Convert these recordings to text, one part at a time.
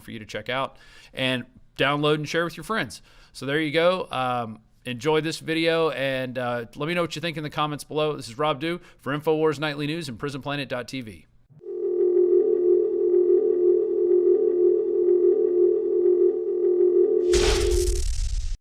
for you to check out and download and share with your friends. So there you go. Enjoy this video, and let me know what you think in the comments below. This is Rob Dew for InfoWars Nightly News and PrisonPlanet.tv.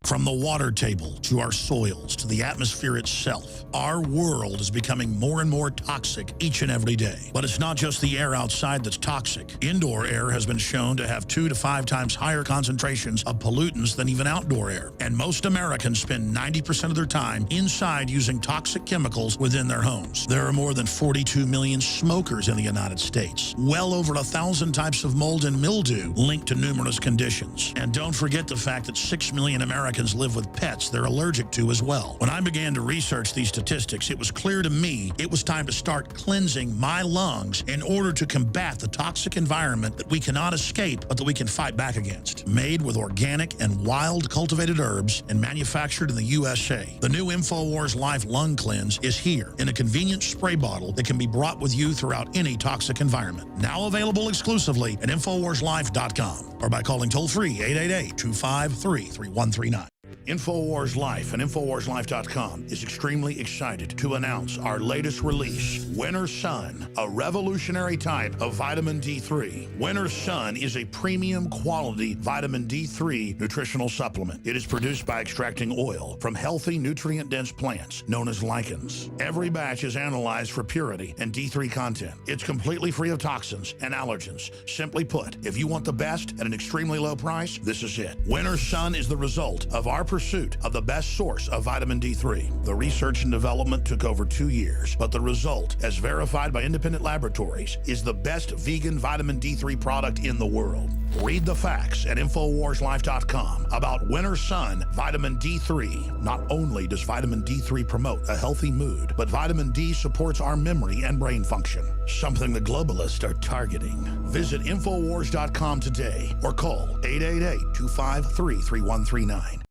From the water table to our soils to the atmosphere itself, our world is becoming more and more toxic each and every day. But it's not just the air outside that's toxic. Indoor air has been shown to have 2 to 5 times higher concentrations of pollutants than even outdoor air. And most Americans spend 90% of their time inside using toxic chemicals within their homes. There are more than 42 million smokers in the United States. Well over 1,000 types of mold and mildew linked to numerous conditions. And don't forget the fact that 6 million Americans live with pets they're allergic to as well. When I began to research these statistics, it was clear to me it was time to start cleansing my lungs in order to combat the toxic environment that we cannot escape, but that we can fight back against. Made with organic and wild cultivated herbs and manufactured in the USA, the new InfoWars Life Lung Cleanse is here in a convenient spray bottle that can be brought with you throughout any toxic environment. Now available exclusively at InfoWarsLife.com or by calling toll-free 888-253-3139. InfoWars Life and InfoWarsLife.com is extremely excited to announce our latest release, Winter Sun, a revolutionary type of vitamin D3. Winter Sun is a premium quality vitamin D3 nutritional supplement. It is produced by extracting oil from healthy, nutrient-dense plants known as lichens. Every batch is analyzed for purity and D3 content. It's completely free of toxins and allergens. Simply put, if you want the best at an extremely low price, this is it. Winter Sun is the result of our pursuit of the best source of vitamin D3. The research and development took over 2 years, but the result, as verified by independent laboratories, is the best vegan vitamin D3 product in the world. Read the facts at InfoWarsLife.com about Winter Sun Vitamin D3. Not only does vitamin D3 promote a healthy mood, but vitamin D supports our memory and brain function, something the globalists are targeting. Visit InfoWars.com today or call 888-253-3139.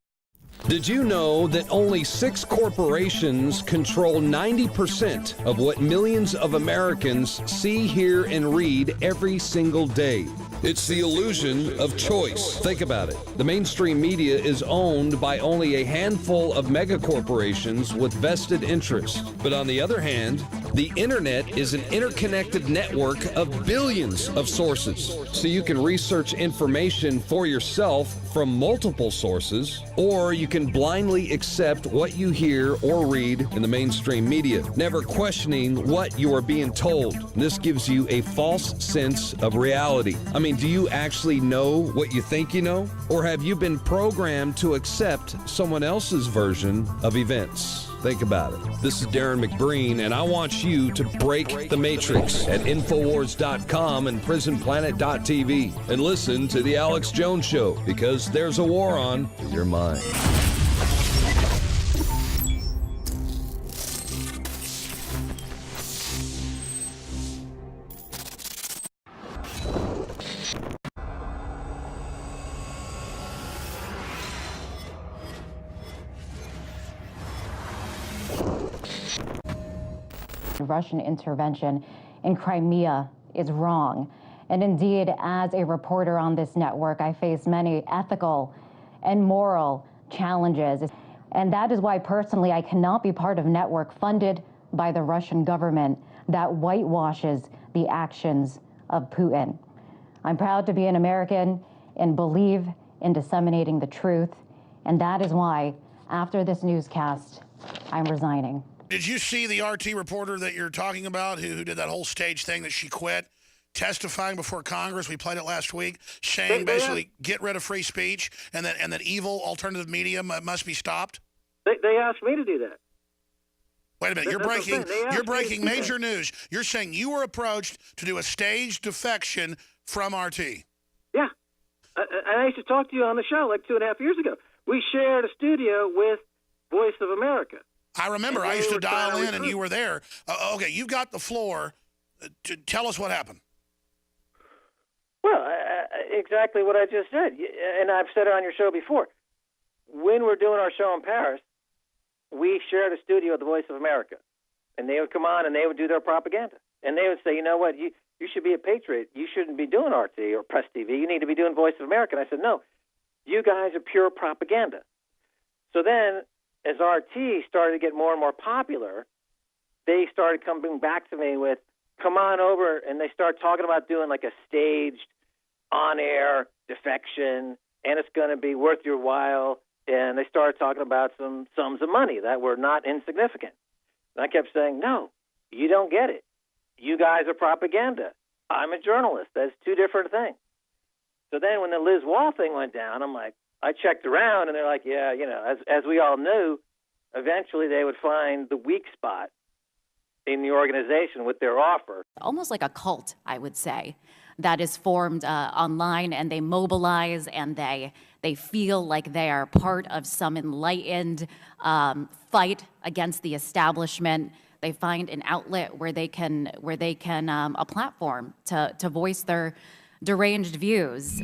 Did you know that only 6 corporations control 90% of what millions of Americans see, hear, and read every single day? It's the illusion of choice. Think about it. The mainstream media is owned by only a handful of megacorporations with vested interests. But on the other hand, the internet is an interconnected network of billions of sources. So you can research information for yourself from multiple sources, or you can blindly accept what you hear or read in the mainstream media, never questioning what you are being told. This gives you a false sense of reality. I mean, do you actually know what you think you know? Or have you been programmed to accept someone else's version of events? Think about it. This is Darren McBreen, and I want you to break the matrix at InfoWars.com and PrisonPlanet.tv and listen to The Alex Jones Show, because there's a war on your mind. Russian intervention in Crimea is wrong. And indeed, as a reporter on this network, I face many ethical and moral challenges. And that is why personally I cannot be part of a network funded by the Russian government that whitewashes the actions of Putin. I'm proud to be an American and believe in disseminating the truth. And that is why, after this newscast, I'm resigning. Did you see the RT reporter that you're talking about who did that whole stage thing that she quit, testifying before Congress? We played it last week, saying basically get rid of free speech and that evil alternative media must be stopped? They asked me to do that. Wait a minute, you're breaking major news. You're saying you were approached to do a staged defection from RT. Yeah. I used to talk to you on the show like 2.5 years ago. We shared a studio with Voice of America. I remember. I used to dial in, and you were there. Okay, you've got the floor. Tell us what happened. Well, exactly what I just said, and I've said it on your show before. When we're doing our show in Paris, we shared a studio with the Voice of America, and they would come on and they would do their propaganda, and they would say, you know what, you should be a patriot. You shouldn't be doing RT or Press TV. You need to be doing Voice of America. And I said, no, you guys are pure propaganda. So then, as RT started to get more and more popular, they started coming back to me with, come on over, and they start talking about doing like a staged on-air defection, and it's going to be worth your while. And they started talking about some sums of money that were not insignificant. And I kept saying, no, you don't get it. You guys are propaganda. I'm a journalist. That's two different things. So then when the Liz Wall thing went down, I'm like, I checked around, and they're like, yeah, you know, as we all knew, eventually they would find the weak spot in the organization with their offer. Almost like a cult, I would say, that is formed online, and they mobilize, and they feel like they are part of some enlightened fight against the establishment. They find an outlet where they can a platform to voice their deranged views.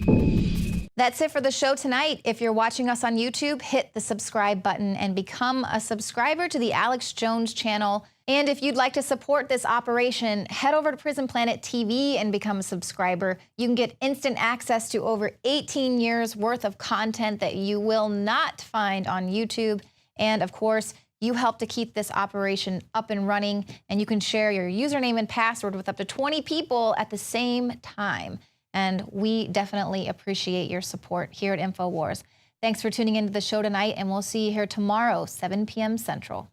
That's it for the show tonight. If you're watching us on YouTube, hit the subscribe button and become a subscriber to the Alex Jones channel. And if you'd like to support this operation, head over to Prison Planet TV and become a subscriber. You can get instant access to over 18 years worth of content that you will not find on YouTube. And of course, you help to keep this operation up and running, and you can share your username and password with up to 20 people at the same time. And we definitely appreciate your support here at InfoWars. Thanks for tuning into the show tonight, and we'll see you here tomorrow, 7 p.m. Central.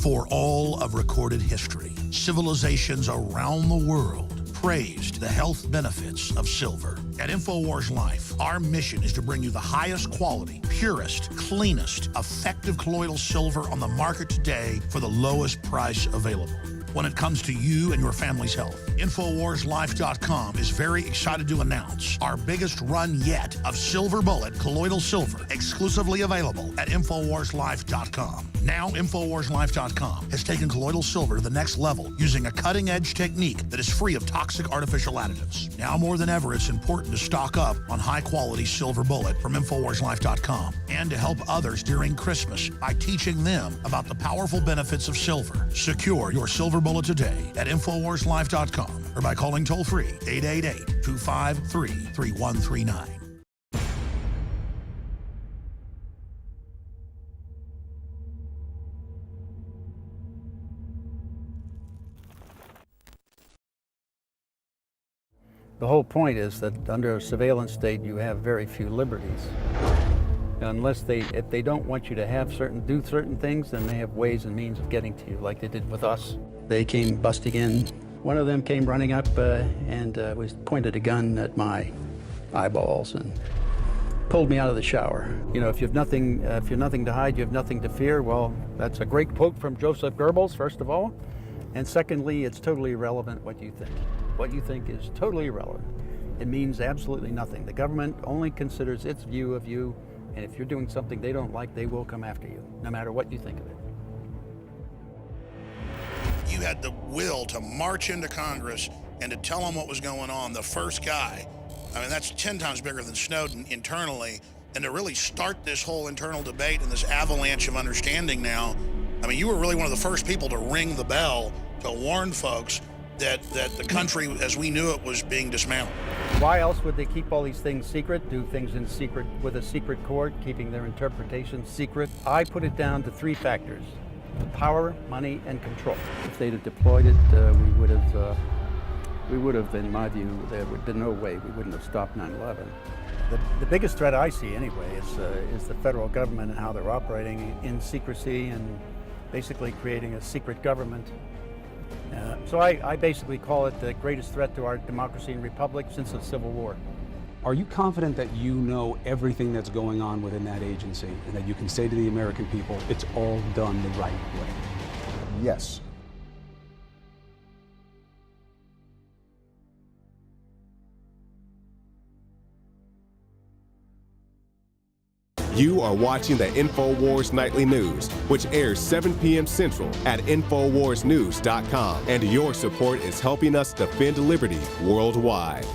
For all of recorded history, civilizations around the world praised the health benefits of silver. At InfoWars Life, our mission is to bring you the highest quality, purest, cleanest, effective colloidal silver on the market today for the lowest price available. When it comes to you and your family's health, InfoWarsLife.com is very excited to announce our biggest run yet of Silver Bullet colloidal silver, exclusively available at InfoWarsLife.com. Now, InfoWarsLife.com has taken colloidal silver to the next level using a cutting-edge technique that is free of toxic artificial additives. Now more than ever, it's important to stock up on high-quality Silver Bullet from InfoWarsLife.com and to help others during Christmas by teaching them about the powerful benefits of silver. Secure your Silver Bullet today at InfoWarsLife.com or by calling toll-free 888-253-3139. The whole point is that under a surveillance state, you have very few liberties. If they don't want you to do certain things, then they have ways and means of getting to you, like they did with us. They came busting in. One of them came running up and pointed a gun at my eyeballs and pulled me out of the shower. You know, if you've nothing to hide, you have nothing to fear. Well, that's a great quote from Joseph Goebbels, first of all, and secondly, it's totally irrelevant what you think. What you think is totally irrelevant. It means absolutely nothing. The government only considers its view of you, and if you're doing something they don't like, they will come after you, no matter what you think of it. You had the will to march into Congress and to tell them what was going on, the first guy. I mean, that's 10 times bigger than Snowden internally, and to really start this whole internal debate and this avalanche of understanding now, I mean, you were really one of the first people to ring the bell to warn folks that the country as we knew it was being dismantled. Why else would they keep all these things secret, do things in secret with a secret court, keeping their interpretations secret? I put it down to 3 factors: power, money, and control. If they'd have deployed it, we would have, in my view, there would be no way we wouldn't have stopped 9/11. The biggest threat I see anyway is the federal government and how they're operating in secrecy and basically creating a secret government. So I basically call it the greatest threat to our democracy and republic since the Civil War. Are you confident that you know everything that's going on within that agency and that you can say to the American people, it's all done the right way? Yes. You are watching the InfoWars Nightly News, which airs 7 p.m. Central at InfoWarsNews.com. And your support is helping us defend liberty worldwide.